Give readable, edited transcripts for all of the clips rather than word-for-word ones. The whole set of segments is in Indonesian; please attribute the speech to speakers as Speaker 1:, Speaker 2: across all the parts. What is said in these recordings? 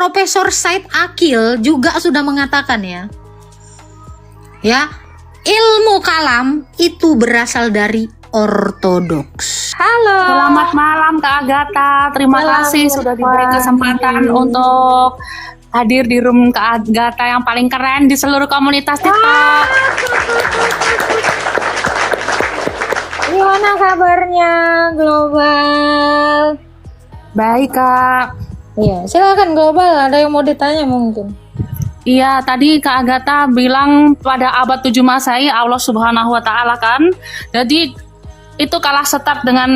Speaker 1: Profesor Said Akil juga sudah mengatakan ya, ilmu kalam itu berasal dari ortodoks. Halo.
Speaker 2: Selamat malam Kak Agatha. Terima kasih sudah diberi kesempatan untuk hadir di room Kak Agatha yang paling keren di seluruh komunitas TikTok.
Speaker 1: Gimana kabarnya Global?
Speaker 2: Baik Kak.
Speaker 1: Iya, silakan Global. Ada yang mau ditanya mungkin?
Speaker 2: Iya, tadi Kak Agatha bilang pada abad 7 Masehi Allah Subhanahu wa taala kan. Jadi itu kalah start dengan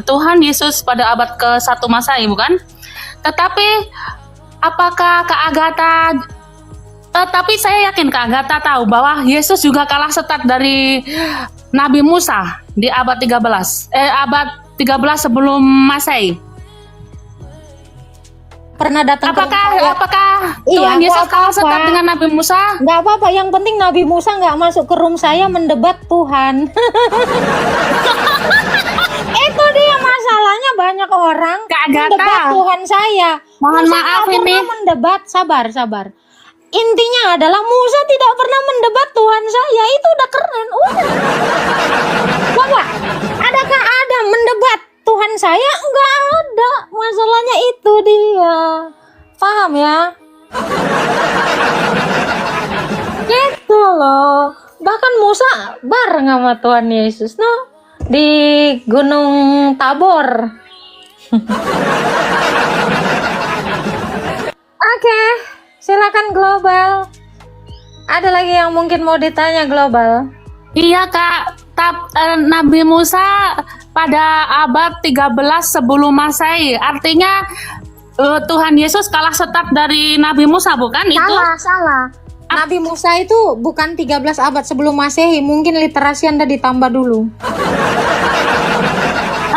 Speaker 2: Tuhan Yesus pada abad ke-1 Masehi, bukan? Tetapi apakah Kak Agatha tapi saya yakin Kak Agatha tahu bahwa Yesus juga kalah start dari Nabi Musa di abad 13 sebelum Masehi.
Speaker 1: Pernah datang
Speaker 2: Apakah Tuhan Yesus kalah start dengan Nabi Musa?
Speaker 1: Nggak apa-apa, yang penting Nabi Musa nggak masuk ke room saya mendebat Tuhan. Itu dia masalahnya, banyak orang
Speaker 2: Kak Agatha,
Speaker 1: mendebat Tuhan saya.
Speaker 2: Mohon
Speaker 1: Musa
Speaker 2: maaf
Speaker 1: nggak
Speaker 2: ini.
Speaker 1: pernah mendebat, sabar. Intinya adalah Musa tidak pernah mendebat Tuhan saya. Itu udah keren. Bapak, adakah ada mendebat Tuhan saya? Enggak ada. Masalahnya itu dia. Paham ya? Gitu loh. Bahkan Musa bareng sama Tuhan Yesus di Gunung Tabor. Oke, silakan Global. Ada lagi yang mungkin mau ditanya Global?
Speaker 2: Iya Kak, Nabi Musa pada abad 13 sebelum Masehi. Artinya Tuhan Yesus kalah start dari Nabi Musa, bukan itu?
Speaker 1: Salah. Nabi Musa itu bukan 13 abad sebelum Masehi. Mungkin literasi Anda ditambah dulu.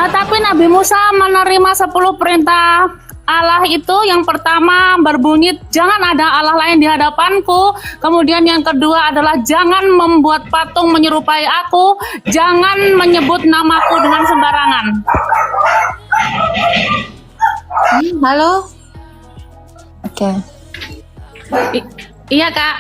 Speaker 2: Tapi Nabi Musa menerima 10 perintah Allah itu. Yang pertama berbunyi, jangan ada Allah lain di hadapanku. Kemudian yang kedua adalah jangan membuat patung menyerupai aku. Jangan menyebut namaku dengan sembarangan.
Speaker 1: Halo? Oke.
Speaker 2: Iya Kak.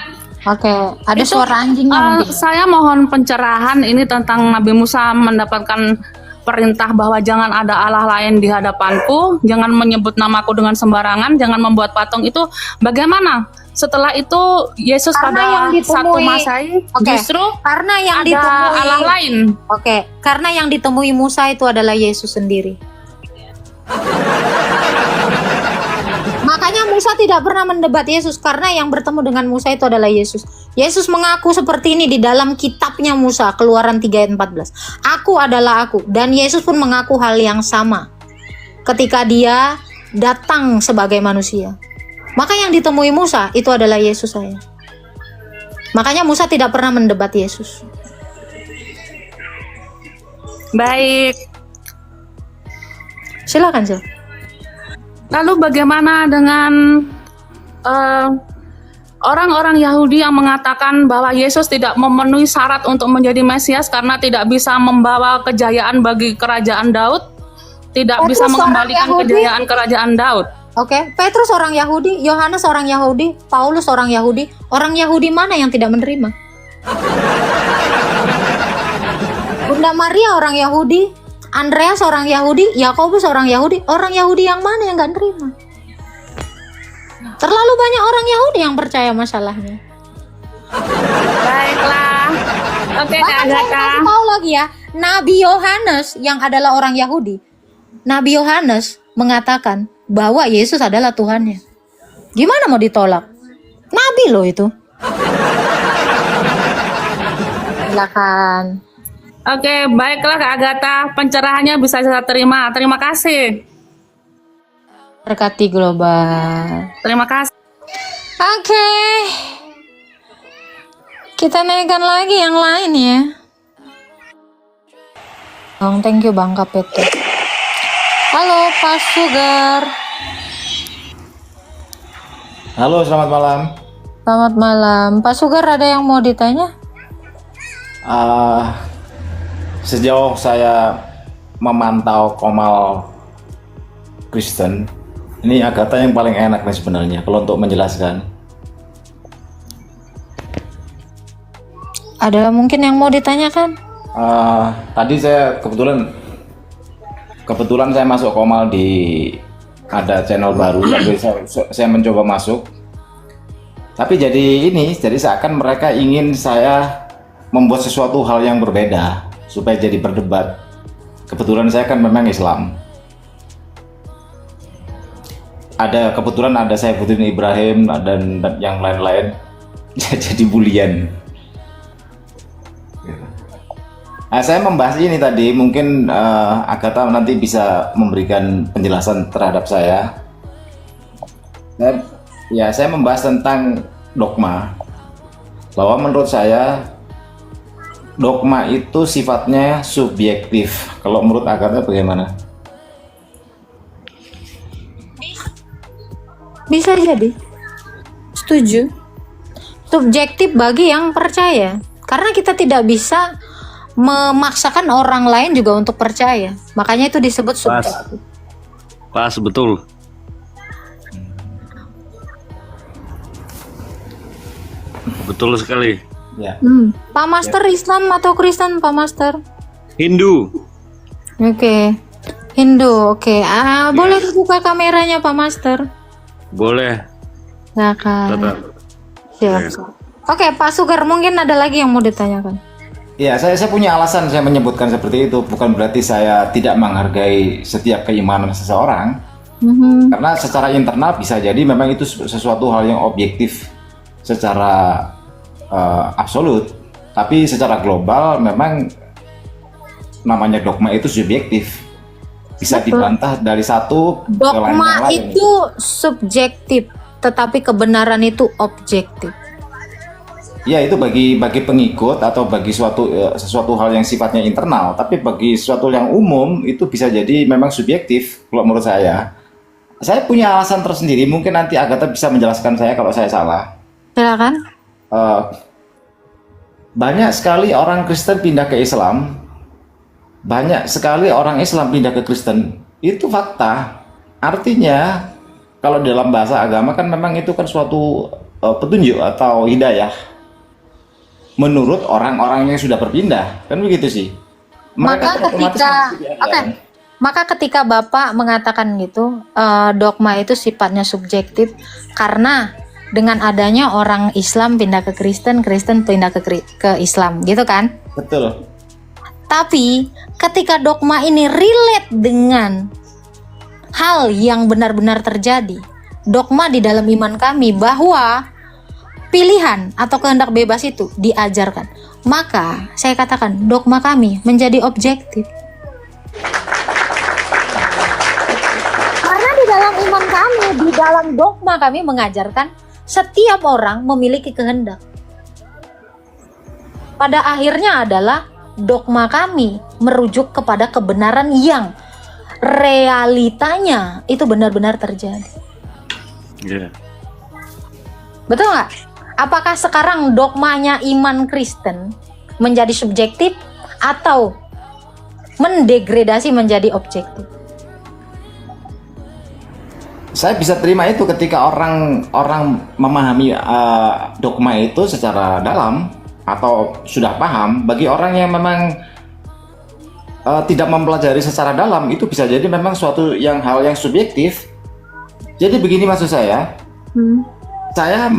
Speaker 1: Oke, ada
Speaker 2: Itu,
Speaker 1: suara anjingnya mungkin.
Speaker 2: Saya mohon pencerahan ini tentang Nabi Musa mendapatkan perintah bahwa jangan ada Allah lain di hadapanku, jangan menyebut namaku dengan sembarangan, jangan membuat patung. Itu bagaimana? Setelah itu Yesus pada 1 Masehi justru
Speaker 1: karena yang
Speaker 2: ada
Speaker 1: ditemui
Speaker 2: Allah lain.
Speaker 1: Oke, karena yang ditemui Musa itu adalah Yesus sendiri. Makanya Musa tidak pernah mendebat Yesus, karena yang bertemu dengan Musa itu adalah Yesus. Yesus mengaku seperti ini di dalam kitabnya Musa, Keluaran 3 ayat 14. Aku adalah aku. Dan Yesus pun mengaku hal yang sama ketika dia datang sebagai manusia. Maka yang ditemui Musa itu adalah Yesus saya. Makanya Musa tidak pernah mendebat Yesus.
Speaker 2: Baik.
Speaker 1: Silakan.
Speaker 2: Lalu bagaimana dengan orang-orang Yahudi yang mengatakan bahwa Yesus tidak memenuhi syarat untuk menjadi Mesias karena tidak bisa membawa kejayaan bagi kerajaan Daud, tidak bisa mengembalikan kejayaan kerajaan Daud.
Speaker 1: Oke, Petrus orang Yahudi, Yohanes orang Yahudi, Paulus orang Yahudi. Orang Yahudi mana yang tidak menerima? Bunda Maria orang Yahudi, Andreas orang Yahudi, Yakobus orang Yahudi. Orang Yahudi yang mana yang nggak nerima? Terlalu banyak orang Yahudi yang percaya masalahnya.
Speaker 2: Baiklah. Oke, Kak Agatha.
Speaker 1: Tahu lagi ya, Nabi Yohanes yang adalah orang Yahudi. Nabi Yohanes mengatakan bahwa Yesus adalah Tuhannya. Gimana mau ditolak? Nabi loh itu. Silakan.
Speaker 2: Oke, baiklah Kak Agatha, pencerahannya bisa saya terima. Terima kasih.
Speaker 1: Berkati Global.
Speaker 2: Terima kasih.
Speaker 1: Oke. Kita naikkan lagi yang lain ya. Thank you Bang Kapeto. Halo Pak Sugar.
Speaker 3: Halo, selamat malam.
Speaker 1: Selamat malam. Pak Sugar, ada yang mau ditanya?
Speaker 3: Sejauh saya memantau Komal Kristen, Ini Agatha yang paling enak nih sebenarnya kalau untuk menjelaskan.
Speaker 1: Ada mungkin yang mau ditanyakan?
Speaker 3: Tadi saya kebetulan saya masuk Komal di ada channel baru, tapi saya mencoba masuk. Tapi jadi seakan mereka ingin saya membuat sesuatu hal yang berbeda supaya jadi berdebat. Kebetulan saya kan memang Islam. Kebetulan ada Saifuddin Ibrahim dan yang lain-lain jadi bulian. Nah, saya membahas ini tadi, mungkin Agatha nanti bisa memberikan penjelasan terhadap saya. Saya membahas tentang dogma, bahwa menurut saya dogma itu sifatnya subjektif. Kalau menurut Agatha bagaimana?
Speaker 1: Bisa jadi. Setuju. Subjektif bagi yang percaya. Karena kita tidak bisa memaksakan orang lain juga untuk percaya. Makanya itu disebut subjektif.
Speaker 4: Pas, betul. Betul sekali.
Speaker 3: Ya.
Speaker 1: Pak Master Islam atau Kristen, Pak Master?
Speaker 4: Hindu.
Speaker 1: Oke. Hindu, oke. Boleh buka kameranya Pak Master?
Speaker 4: Boleh.
Speaker 1: Silakan.
Speaker 4: Tetap.
Speaker 1: Siap. Oke, Pak Sugar, mungkin ada lagi yang mau ditanyakan.
Speaker 3: Ya, saya punya alasan saya menyebutkan seperti itu. Bukan berarti saya tidak menghargai setiap keimanan seseorang. Karena secara internal bisa jadi memang itu sesuatu hal yang objektif secara absolut. Tapi secara global memang namanya dogma itu subjektif. Bisa dibantah dari satu ke lain yang
Speaker 1: Dogma
Speaker 3: lain.
Speaker 1: itu subjektif, tetapi kebenaran itu objektif.
Speaker 3: Ya, itu bagi pengikut atau bagi sesuatu hal yang sifatnya internal, tapi bagi sesuatu yang umum itu bisa jadi memang subjektif kalau menurut saya. Saya punya alasan tersendiri, mungkin nanti Agatha bisa menjelaskan saya kalau saya salah.
Speaker 1: Silakan.
Speaker 3: Banyak sekali orang Kristen pindah ke Islam, banyak sekali orang Islam pindah ke Kristen. Itu fakta. Artinya kalau dalam bahasa agama kan memang itu kan suatu petunjuk atau hidayah menurut orang-orang yang sudah berpindah, kan begitu sih.
Speaker 1: Maka ketika Bapak mengatakan gitu, dogma itu sifatnya subjektif karena dengan adanya orang Islam pindah ke Kristen, Kristen pindah ke Islam, gitu kan?
Speaker 3: Betul.
Speaker 1: Tapi ketika dogma ini relate dengan hal yang benar-benar terjadi, dogma di dalam iman kami bahwa pilihan atau kehendak bebas itu diajarkan, maka saya katakan dogma kami menjadi objektif. Karena di dalam iman kami, di dalam dogma kami mengajarkan setiap orang memiliki kehendak. Pada akhirnya adalah dogma kami merujuk kepada kebenaran yang realitanya itu benar-benar terjadi.
Speaker 4: Yeah.
Speaker 1: Betul nggak? Apakah sekarang dogmanya iman Kristen menjadi subjektif atau mendegradasi menjadi objektif?
Speaker 3: Saya bisa terima itu ketika orang memahami dogma itu secara dalam atau sudah paham. Bagi orang yang memang tidak mempelajari secara dalam, itu bisa jadi memang suatu hal yang subjektif. Jadi begini maksud saya. Saya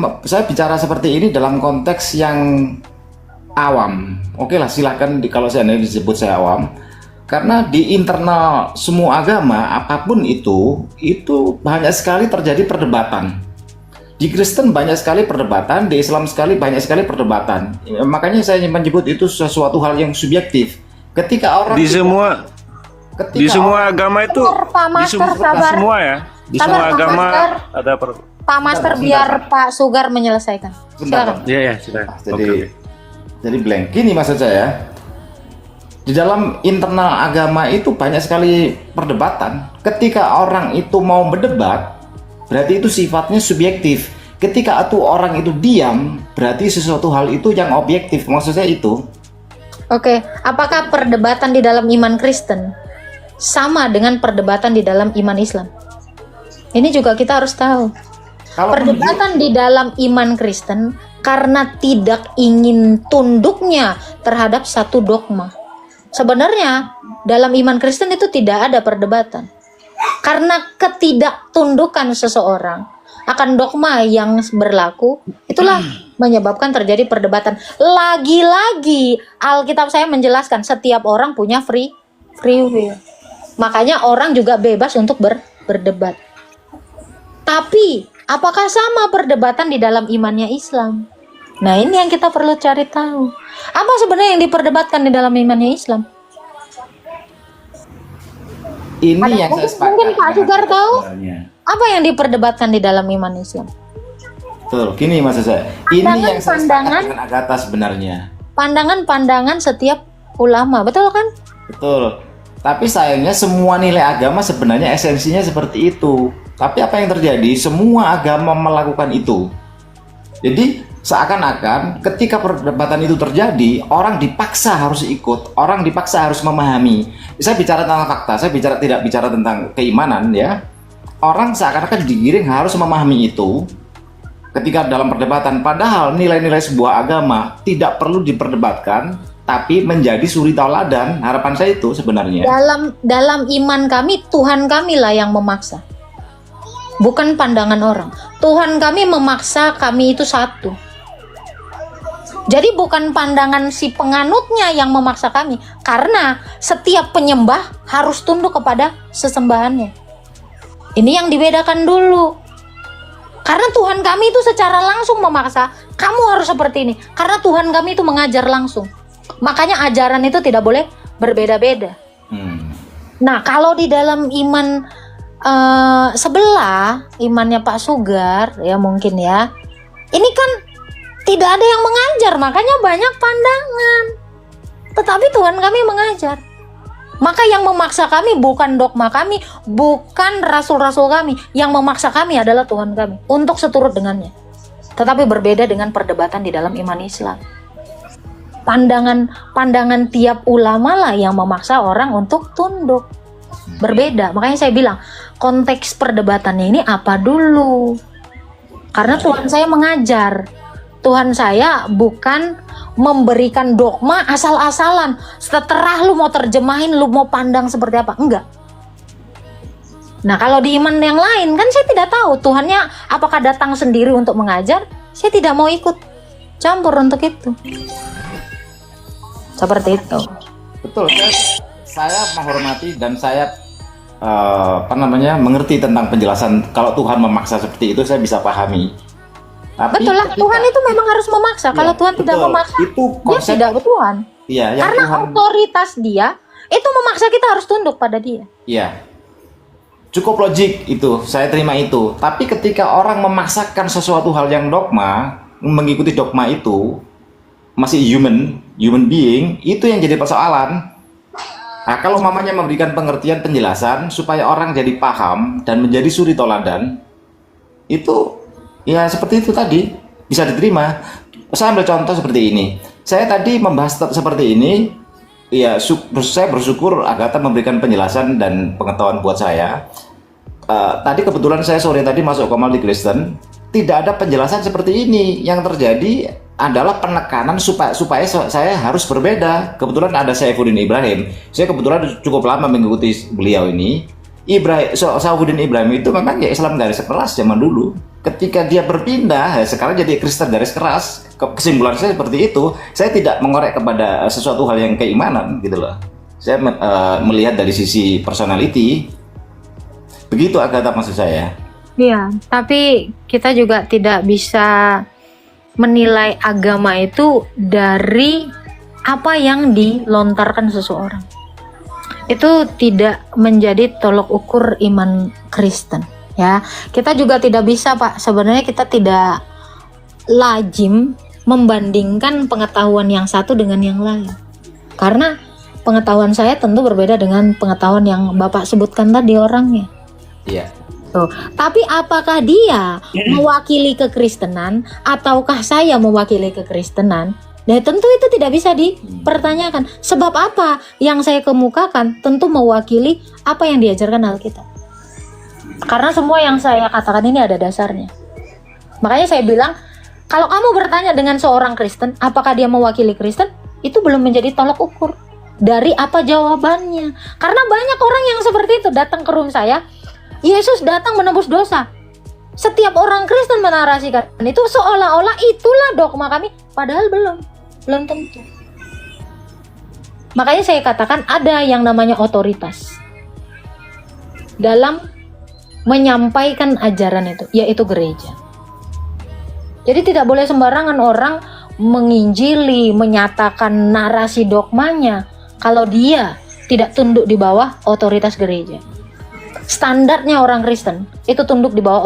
Speaker 3: bicara seperti ini dalam konteks yang awam. Oke lah, silakan kalau saya disebut saya awam. Karena di internal semua agama apapun itu banyak sekali terjadi perdebatan. Di Kristen banyak sekali perdebatan, di Islam banyak sekali perdebatan. Makanya saya menyebut itu sesuatu hal yang subjektif. Ketika orang
Speaker 4: Di semua agama itu semua ya. Di semua agama ada
Speaker 1: Pak Master, biar Pak Sugar menyelesaikan. Silakan.
Speaker 4: Iya, silakan.
Speaker 3: Jadi blank. Gini maksud saya. Di dalam internal agama itu banyak sekali perdebatan. Ketika orang itu mau berdebat, berarti itu sifatnya subjektif. Ketika orang itu diam, berarti sesuatu hal itu yang objektif. Maksud saya itu.
Speaker 1: Oke, apakah perdebatan di dalam iman Kristen sama dengan perdebatan di dalam iman Islam? Ini juga kita harus tahu.
Speaker 3: Kalau
Speaker 1: Perdebatan di dalam iman Kristen karena tidak ingin tunduknya terhadap satu dogma. Sebenarnya dalam iman Kristen itu tidak ada perdebatan. Karena ketidaktundukan seseorang akan dogma yang berlaku, itulah menyebabkan terjadi perdebatan. Lagi-lagi Alkitab saya menjelaskan setiap orang punya free will. Makanya orang juga bebas untuk berdebat. Tapi apakah sama perdebatan di dalam imannya Islam? Nah, ini yang kita perlu cari tahu. Apa sebenarnya yang diperdebatkan di dalam imannya Islam?
Speaker 3: ini yang saya sepakat.
Speaker 1: Mungkin Pak Sugar tahu
Speaker 3: sebenarnya.
Speaker 1: apa yang diperdebatkan di dalam iman Islam?
Speaker 3: Betul, gini maksud saya. Ini yang saya sepakat dengan Agatha sebenarnya.
Speaker 1: Pandangan-pandangan setiap ulama, betul kan?
Speaker 3: Betul. Tapi sayangnya semua nilai agama sebenarnya esensinya seperti itu. Tapi apa yang terjadi? Semua agama melakukan itu. Jadi seakan-akan ketika perdebatan itu terjadi, orang dipaksa harus ikut, orang dipaksa harus memahami. Saya bicara tentang fakta, saya tidak bicara tentang keimanan ya. Orang seakan-akan digiring harus memahami itu ketika dalam perdebatan. Padahal nilai-nilai sebuah agama tidak perlu diperdebatkan, tapi menjadi suri tauladan. Harapan saya itu sebenarnya.
Speaker 1: Dalam iman kami, Tuhan kami lah yang memaksa. Bukan pandangan orang. Tuhan kami memaksa kami itu satu. Jadi bukan pandangan si penganutnya yang memaksa kami. Karena setiap penyembah harus tunduk kepada sesembahannya. Ini yang dibedakan dulu. Karena Tuhan kami itu secara langsung memaksa, kamu harus seperti ini. Karena Tuhan kami itu mengajar langsung. Makanya ajaran itu tidak boleh berbeda-beda. Nah, kalau di dalam iman sebelah, imannya Pak Sugar, ya mungkin ya, ini kan tidak ada yang mengajar, makanya banyak pandangan. Tetapi Tuhan kami mengajar. Maka yang memaksa kami bukan dogma kami, bukan rasul-rasul kami. Yang memaksa kami adalah Tuhan kami untuk seturut dengannya. Tetapi berbeda dengan perdebatan di dalam iman Islam. Pandangan tiap ulama lah yang memaksa orang untuk tunduk. Berbeda. Makanya saya bilang, konteks perdebatannya ini apa dulu? Karena Tuhan saya mengajar. Tuhan saya bukan memberikan dogma asal-asalan. Seterah lu mau terjemahin, lu mau pandang seperti apa. Enggak. Nah, kalau di iman yang lain kan saya tidak tahu Tuhannya apakah datang sendiri untuk mengajar. Saya tidak mau ikut campur untuk itu. Seperti itu.
Speaker 3: Betul, saya menghormati dan saya mengerti tentang penjelasan. Kalau Tuhan memaksa seperti itu saya bisa pahami. Tapi
Speaker 1: betul lah, Tuhan itu memang harus memaksa.
Speaker 3: Ya,
Speaker 1: kalau Tuhan tidak
Speaker 3: betul.
Speaker 1: memaksa,
Speaker 3: Itu
Speaker 1: dia
Speaker 3: konsep,
Speaker 1: tidak Tuhan.
Speaker 3: Iya, yang
Speaker 1: karena
Speaker 3: Tuhan,
Speaker 1: otoritas dia itu memaksa kita harus tunduk pada dia.
Speaker 3: Iya, cukup logik itu, saya terima itu. Tapi ketika orang memaksakan sesuatu hal yang dogma, mengikuti dogma itu, masih human being, itu yang jadi persoalan. Nah, kalau mamanya memberikan pengertian penjelasan supaya orang jadi paham dan menjadi suri toladan, itu ya seperti itu tadi bisa diterima. Saya ambil contoh seperti ini. Saya tadi membahas seperti ini, ya saya bersyukur Agatha memberikan penjelasan dan pengetahuan buat saya. Tadi kebetulan saya sore tadi masuk Komal di Kristen, tidak ada penjelasan seperti ini. Yang terjadi adalah penekanan supaya saya harus berbeda. Kebetulan ada Saifuddin Ibrahim. Saya kebetulan cukup lama mengikuti beliau ini. Saifuddin Ibrahim itu memang ya Islam garis keras zaman dulu. Ketika dia berpindah, sekarang jadi Kristen garis keras. Kesimpulan saya seperti itu. Saya tidak mengorek kepada sesuatu hal yang keimanan, gitu loh. Saya melihat dari sisi personality. Begitu Agatha maksud saya.
Speaker 1: Iya, tapi kita juga tidak bisa menilai agama itu dari apa yang dilontarkan seseorang. Itu tidak menjadi tolok ukur iman Kristen, ya. Kita juga tidak bisa, Pak. Sebenarnya kita tidak lazim membandingkan pengetahuan yang satu dengan yang lain. Karena pengetahuan saya tentu berbeda dengan pengetahuan yang Bapak sebutkan tadi orangnya.
Speaker 3: Iya.
Speaker 1: Tuh. Tapi apakah dia mewakili kekristenan ataukah saya mewakili kekristenan? Nah, tentu itu tidak bisa dipertanyakan. Sebab apa yang saya kemukakan tentu mewakili apa yang diajarkan Alkitab. Karena semua yang saya katakan ini ada dasarnya. Makanya saya bilang, kalau kamu bertanya dengan seorang Kristen, apakah dia mewakili Kristen? Itu belum menjadi tolak ukur dari apa jawabannya. Karena banyak orang yang seperti itu datang ke room saya, Yesus datang menebus dosa. Setiap orang Kristen menarasikan itu seolah-olah itulah dogma kami, padahal belum tentu. Makanya saya katakan ada yang namanya otoritas dalam menyampaikan ajaran itu, yaitu gereja. Jadi tidak boleh sembarangan orang menginjili, menyatakan narasi dogmanya kalau dia tidak tunduk di bawah otoritas gereja. Standarnya orang Kristen itu tunduk di bawah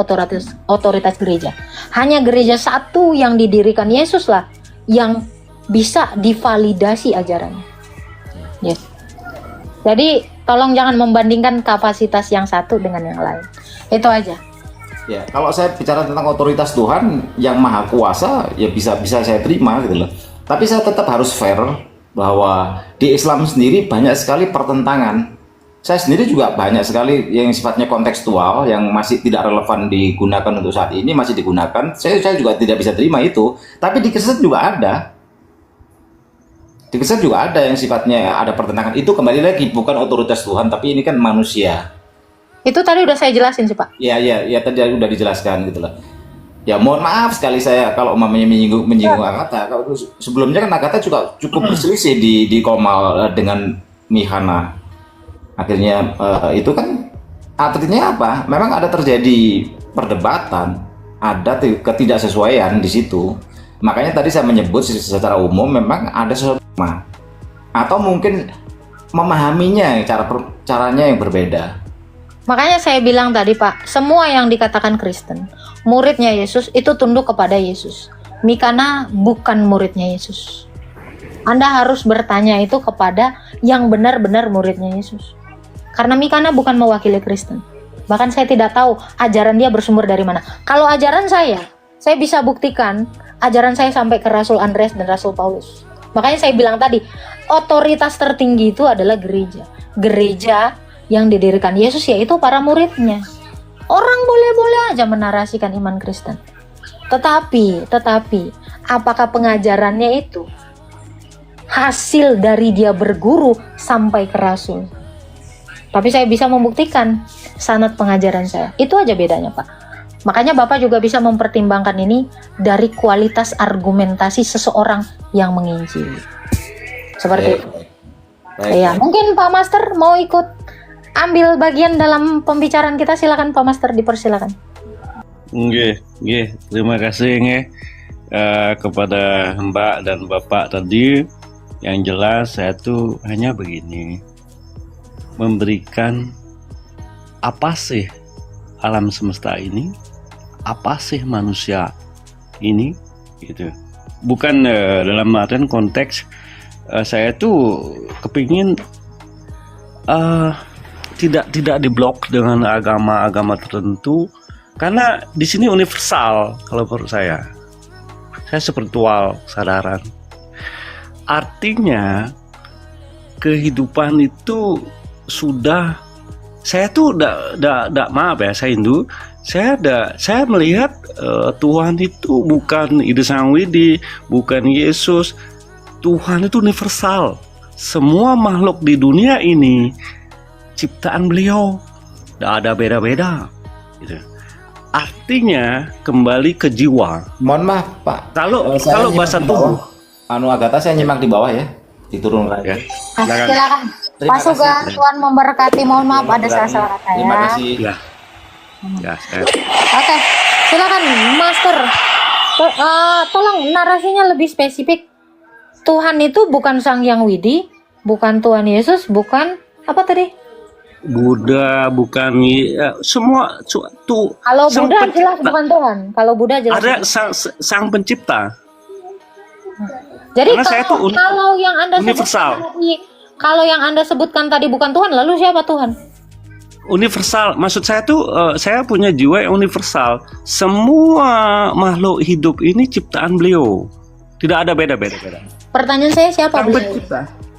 Speaker 1: otoritas gereja. Hanya gereja satu yang didirikan Yesus lah yang bisa divalidasi ajarannya. Yes. Jadi tolong jangan membandingkan kapasitas yang satu dengan yang lain. Itu aja.
Speaker 3: Ya, kalau saya bicara tentang otoritas Tuhan yang maha kuasa, ya bisa saya terima gitu loh. Tapi saya tetap harus fair bahwa di Islam sendiri banyak sekali pertentangan. Saya sendiri juga banyak sekali yang sifatnya kontekstual, yang masih tidak relevan digunakan untuk saat ini, masih digunakan. Saya juga tidak bisa terima itu. Tapi di Kristen juga ada. Di Kristen juga ada yang sifatnya ada pertentangan. Itu kembali lagi bukan otoritas Tuhan, tapi ini kan manusia.
Speaker 1: Itu tadi udah saya jelasin sih Pak.
Speaker 3: Ya tadi udah dijelaskan gitu loh. Ya mohon maaf sekali saya kalau umpamanya menyinggung Agatha. Kalau sebelumnya kan Agatha juga cukup berselisih di Komal dengan Mihana. Akhirnya itu kan artinya apa? Memang ada terjadi perdebatan, ada ketidaksesuaian di situ. Makanya tadi saya menyebut secara umum memang ada sesuatu atau mungkin memahaminya caranya yang berbeda.
Speaker 1: Makanya saya bilang tadi Pak, semua yang dikatakan Kristen, muridnya Yesus itu tunduk kepada Yesus. Mikana bukan muridnya Yesus. Anda harus bertanya itu kepada yang benar-benar muridnya Yesus. Karena Mikana bukan mewakili Kristen. Bahkan saya tidak tahu ajaran dia bersumber dari mana. Kalau ajaran saya bisa buktikan ajaran saya sampai ke Rasul Andreas dan Rasul Paulus. Makanya saya bilang tadi, otoritas tertinggi itu adalah gereja. Gereja yang didirikan Yesus yaitu para muridnya. Orang boleh-boleh aja menarasikan iman Kristen. Tetapi apakah pengajarannya itu hasil dari dia berguru sampai ke rasul? Tapi saya bisa membuktikan sanad pengajaran saya. Itu aja bedanya Pak. Makanya Bapak juga bisa mempertimbangkan ini dari kualitas argumentasi seseorang yang menginjili. Seperti itu. Ya, mungkin Pak Master mau ikut ambil bagian dalam pembicaraan kita, silakan Pak Master, dipersilakan.
Speaker 4: Nggih. Terima kasih kepada Mbak dan Bapak tadi. Yang jelas saya tuh hanya begini, memberikan apa sih alam semesta ini, apa sih manusia ini, gitu. Bukan dalam artian konteks saya tuh kepingin tidak diblok dengan agama-agama tertentu, karena di sini universal kalau menurut saya spiritual sadaran. Artinya kehidupan itu sudah, saya tuh maaf ya, saya Hindu, saya melihat Tuhan itu bukan Ide Sang Widi, bukan Yesus. Tuhan itu universal. Semua makhluk di dunia ini ciptaan beliau, tidak ada beda-beda gitu. Artinya kembali ke jiwa.
Speaker 3: Mohon maaf Pak,
Speaker 4: kalau bahasa tubuh
Speaker 3: Agatha saya nyimak di bawah ya, diturunkan ya.
Speaker 1: Silakan Pak Suga, Tuhan memberkati. Mohon maaf ada salah kata ya.
Speaker 3: Terima kasih
Speaker 1: Oke, silakan Master. Tolong narasinya lebih spesifik. Tuhan itu bukan Sang Yang Widi, bukan Tuhan Yesus, bukan apa tadi?
Speaker 4: Buddha, bukan semua tuh.
Speaker 1: Kalau Buddha jelas bukan Tuhan. Kalau Buddha jelas.
Speaker 4: Ada sang pencipta.
Speaker 1: Jadi kalau yang Anda
Speaker 4: universal.
Speaker 1: Kalau yang Anda sebutkan tadi bukan Tuhan, lalu siapa Tuhan?
Speaker 4: Universal. Maksud saya tuh saya punya jiwa yang universal. Semua makhluk hidup ini ciptaan beliau. Tidak ada beda-beda.
Speaker 1: Pertanyaan saya siapa beliau?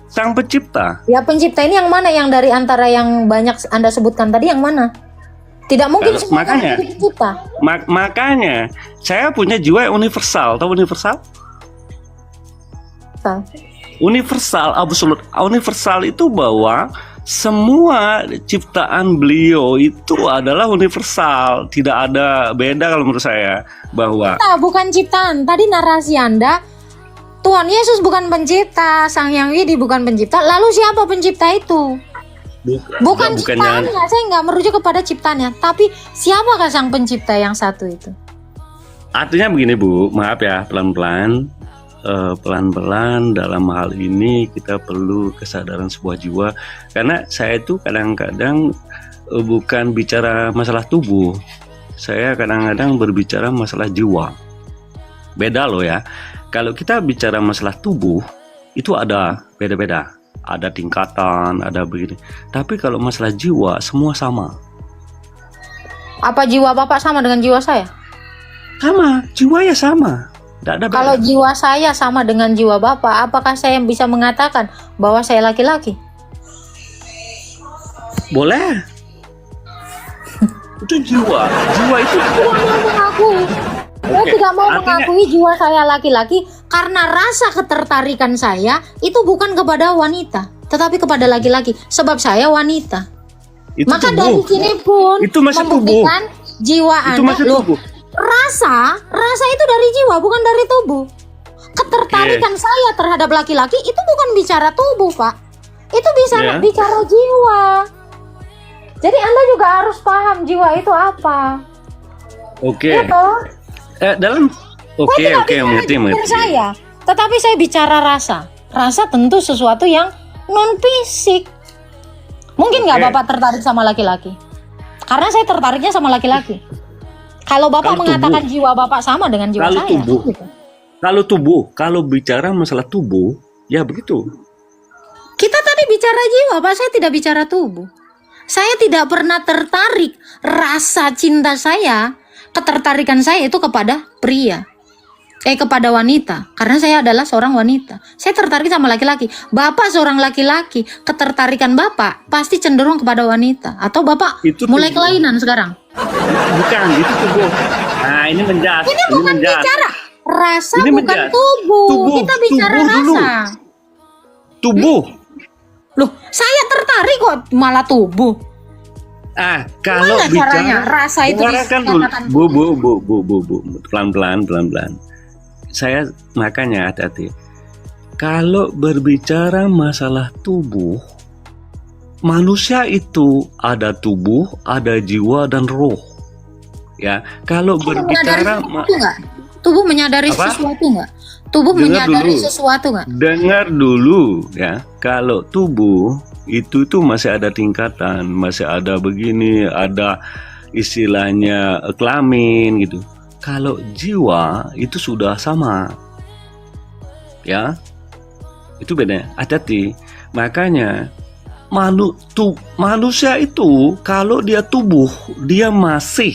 Speaker 4: Sang pencipta.
Speaker 1: Ya pencipta ini yang mana, yang dari antara yang banyak Anda sebutkan tadi yang mana? Tidak mungkin
Speaker 4: Kalau-
Speaker 1: semuanya
Speaker 4: makanya.
Speaker 1: menjadi pencipta.
Speaker 4: Makanya saya punya jiwa yang universal. Tahu universal? Universal, absolut. Universal itu bahwa semua ciptaan beliau itu adalah universal. Tidak ada beda kalau menurut saya. Bahwa
Speaker 1: Nah, bukan ciptaan. Tadi narasi Anda, Tuhan Yesus bukan pencipta, Sang Hyang Widi bukan pencipta. Lalu siapa pencipta itu? Bukan ciptaannya. Saya nggak merujuk kepada ciptaannya. Tapi siapakah sang pencipta yang satu itu?
Speaker 4: artinya begini Bu, maaf ya, pelan-pelan. Pelan-pelan dalam hal ini kita perlu kesadaran sebuah jiwa, karena saya itu kadang-kadang bukan bicara masalah tubuh, saya kadang-kadang berbicara masalah jiwa. Beda loh ya, kalau kita bicara masalah tubuh itu ada beda-beda, ada tingkatan, ada begini, tapi kalau masalah jiwa semua sama.
Speaker 1: Apa jiwa Bapak sama dengan jiwa saya?
Speaker 4: Sama, jiwa ya sama. Tidak ada beda.
Speaker 1: Kalau jiwa saya sama dengan jiwa Bapak, apakah saya bisa mengatakan bahwa saya laki-laki?
Speaker 4: Boleh. Itu jiwa. Jiwa itu
Speaker 1: Tidak mau mengakui. Saya
Speaker 4: Oke,
Speaker 1: tidak mau
Speaker 4: artinya-
Speaker 1: mengakui jiwa saya laki-laki karena rasa ketertarikan saya itu bukan kepada wanita, tetapi kepada laki-laki. Sebab saya wanita.
Speaker 4: itu
Speaker 1: Maka
Speaker 4: tubuh.
Speaker 1: dari sini pun
Speaker 4: Itu masih tubuh.
Speaker 1: membuktikan jiwa
Speaker 4: Itu
Speaker 1: Anda.
Speaker 4: masih
Speaker 1: Loh,
Speaker 4: tubuh.
Speaker 1: rasa itu dari jiwa, bukan dari tubuh. Ketertarikan saya terhadap laki-laki itu bukan bicara tubuh, Pak. Itu bisa
Speaker 4: Ya.
Speaker 1: bicara jiwa. Jadi Anda juga harus paham jiwa itu apa.
Speaker 4: Oke.
Speaker 1: Gitu.
Speaker 4: Dalam oke
Speaker 1: Saya tidak
Speaker 4: oke
Speaker 1: bicara
Speaker 4: mengerti
Speaker 1: gender
Speaker 4: mengerti.
Speaker 1: saya, tetapi saya bicara rasa. Rasa tentu sesuatu yang non fisik. Mungkin nggak
Speaker 4: Oke.
Speaker 1: Bapak tertarik sama laki-laki? Karena saya tertariknya sama laki-laki. Kalau Bapak
Speaker 4: Kalau
Speaker 1: mengatakan jiwa Bapak sama dengan jiwa
Speaker 4: Kalau
Speaker 1: saya,
Speaker 4: tubuh.
Speaker 1: gitu.
Speaker 4: Kalau bicara masalah tubuh, ya begitu.
Speaker 1: Kita tadi bicara jiwa, Pak. Saya tidak bicara tubuh. Saya tidak pernah tertarik. Rasa cinta saya, ketertarikan saya itu kepada pria. Kepada wanita. Karena saya adalah seorang wanita. Saya tertarik sama laki-laki. Bapak seorang laki-laki. Ketertarikan Bapak pasti cenderung kepada wanita. Atau Bapak
Speaker 4: Itu
Speaker 1: mulai
Speaker 4: tubuh.
Speaker 1: kelainan sekarang.
Speaker 4: Bukan, itu tubuh. Nah, ini menjas.
Speaker 1: Ini bukan
Speaker 4: menjas.
Speaker 1: bicara rasa,
Speaker 4: Ini
Speaker 1: bukan
Speaker 4: menjas.
Speaker 1: tubuh.
Speaker 4: Tubuh,
Speaker 1: Kita bicara
Speaker 4: tubuh dulu.
Speaker 1: rasa.
Speaker 4: Tubuh.
Speaker 1: Loh, saya tertarik kok malah tubuh.
Speaker 4: Kalau
Speaker 1: Gimana caranya? Rasa itu
Speaker 4: dengarkan
Speaker 1: dikatakan
Speaker 4: dulu. Bu, pelan-pelan. Saya makanya hati-hati. Kalau berbicara masalah tubuh, manusia itu ada tubuh, ada jiwa dan roh. Ya, kalau
Speaker 1: Tubuh menyadari
Speaker 4: berbicara
Speaker 1: sesuatu nggak? Tubuh menyadari
Speaker 4: Apa?
Speaker 1: sesuatu nggak? Tubuh
Speaker 4: Dengar
Speaker 1: menyadari
Speaker 4: dulu.
Speaker 1: sesuatu nggak?
Speaker 4: dengar dulu ya. Kalau tubuh itu tuh masih ada tingkatan, masih ada begini, ada istilahnya kelamin gitu. Kalau jiwa itu sudah sama, ya itu beda. Hati-hati. Makanya manusia itu kalau dia tubuh dia masih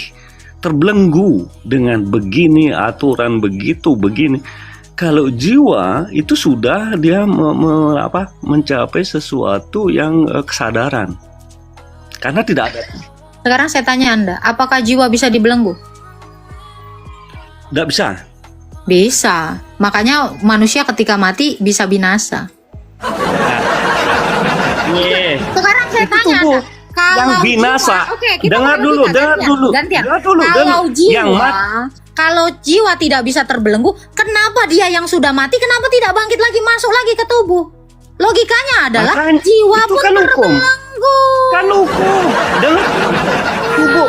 Speaker 4: terbelenggu dengan begini aturan begitu begini. Kalau jiwa itu sudah dia mencapai sesuatu yang kesadaran. Karena tidak ada.
Speaker 1: Sekarang saya tanya Anda, apakah jiwa bisa dibelenggu?
Speaker 4: Tidak bisa.
Speaker 1: Bisa. Makanya manusia ketika mati bisa binasa. Sekarang saya
Speaker 4: Itu
Speaker 1: tanya
Speaker 4: tubuh
Speaker 1: Anda, kalau
Speaker 4: yang binasa.
Speaker 1: jiwa, oke, kita
Speaker 4: Dengar
Speaker 1: bertiga,
Speaker 4: dulu, dengar dulu.
Speaker 1: gantian.
Speaker 4: Dengar dulu,
Speaker 1: Kalau
Speaker 4: dengar.
Speaker 1: jiwa,
Speaker 4: Yang
Speaker 1: kalau jiwa tidak bisa terbelenggu, kenapa dia yang sudah mati, kenapa tidak bangkit lagi masuk lagi ke tubuh? Logikanya adalah
Speaker 4: Makanya,
Speaker 1: jiwa
Speaker 4: itu
Speaker 1: pun
Speaker 4: kan hukum.
Speaker 1: terbelenggu.
Speaker 4: Kan hukum. Dengar. Tubuh.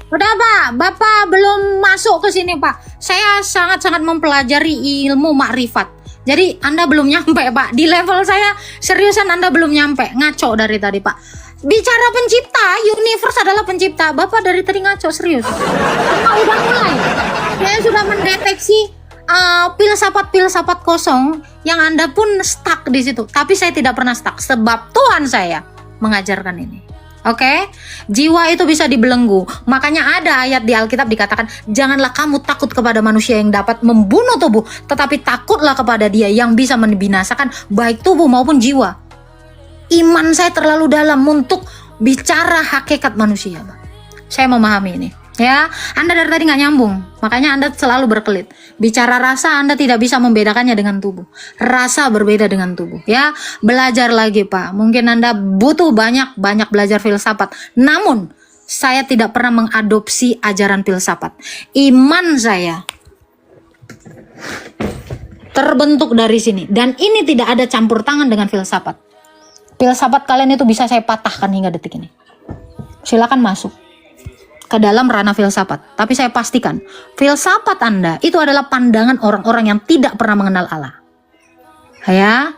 Speaker 1: Udah Pak, Bapak belum masuk ke sini Pak. Saya sangat-sangat mempelajari ilmu makrifat. Jadi Anda belum nyampe Pak. Di level saya seriusan Anda belum nyampe. Ngaco dari tadi Pak. Bicara pencipta, universe adalah pencipta. Bapak dari tadi ngaco serius. Karena udah mulai. Saya sudah mendeteksi filsafat kosong yang Anda pun stuck di situ. Tapi saya tidak pernah stuck sebab Tuhan saya mengajarkan ini. Oke, jiwa itu bisa dibelenggu. Makanya ada ayat di Alkitab dikatakan, janganlah kamu takut kepada manusia yang dapat membunuh tubuh, tetapi takutlah kepada Dia yang bisa membinasakan baik tubuh maupun jiwa. Iman saya terlalu dalam untuk bicara hakikat manusia, Pak. Saya memahami ini. Ya, Anda dari tadi nggak nyambung, makanya Anda selalu berkelit. Bicara rasa, Anda tidak bisa membedakannya dengan tubuh. Rasa berbeda dengan tubuh. Ya, belajar lagi Pak. Mungkin Anda butuh banyak belajar filsafat. Namun, saya tidak pernah mengadopsi ajaran filsafat. Iman saya terbentuk dari sini. Dan ini tidak ada campur tangan dengan filsafat. Filsafat kalian itu bisa saya patahkan hingga detik ini. Silakan masuk ke dalam ranah filsafat. Tapi saya pastikan, filsafat Anda itu adalah pandangan orang-orang yang tidak pernah mengenal Allah. Ya,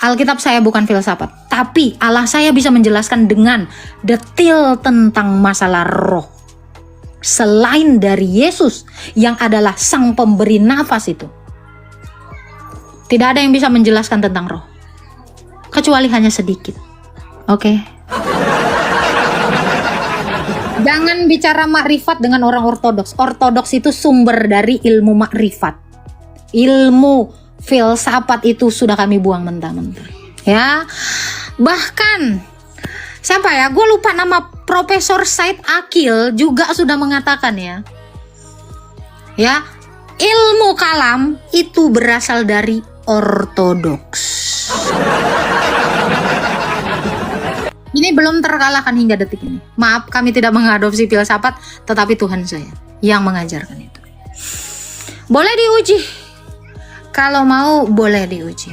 Speaker 1: Alkitab saya bukan filsafat, tapi Allah saya bisa menjelaskan dengan detail tentang masalah roh. Selain dari Yesus yang adalah sang pemberi nafas itu, tidak ada yang bisa menjelaskan tentang roh, kecuali hanya sedikit. Oke. Jangan bicara makrifat dengan orang ortodoks. Ortodoks itu sumber dari ilmu makrifat. Ilmu filsafat itu sudah kami buang mentah-mentah. Ya, bahkan siapa ya? Gue lupa nama, Profesor Said Akil juga sudah mengatakan ya. Ya, ilmu kalam itu berasal dari ortodoks. Ini belum terkalahkan hingga detik ini. Maaf, kami tidak mengadopsi filsafat, tetapi Tuhan saya yang mengajarkan itu. Boleh diuji. Kalau mau, boleh diuji.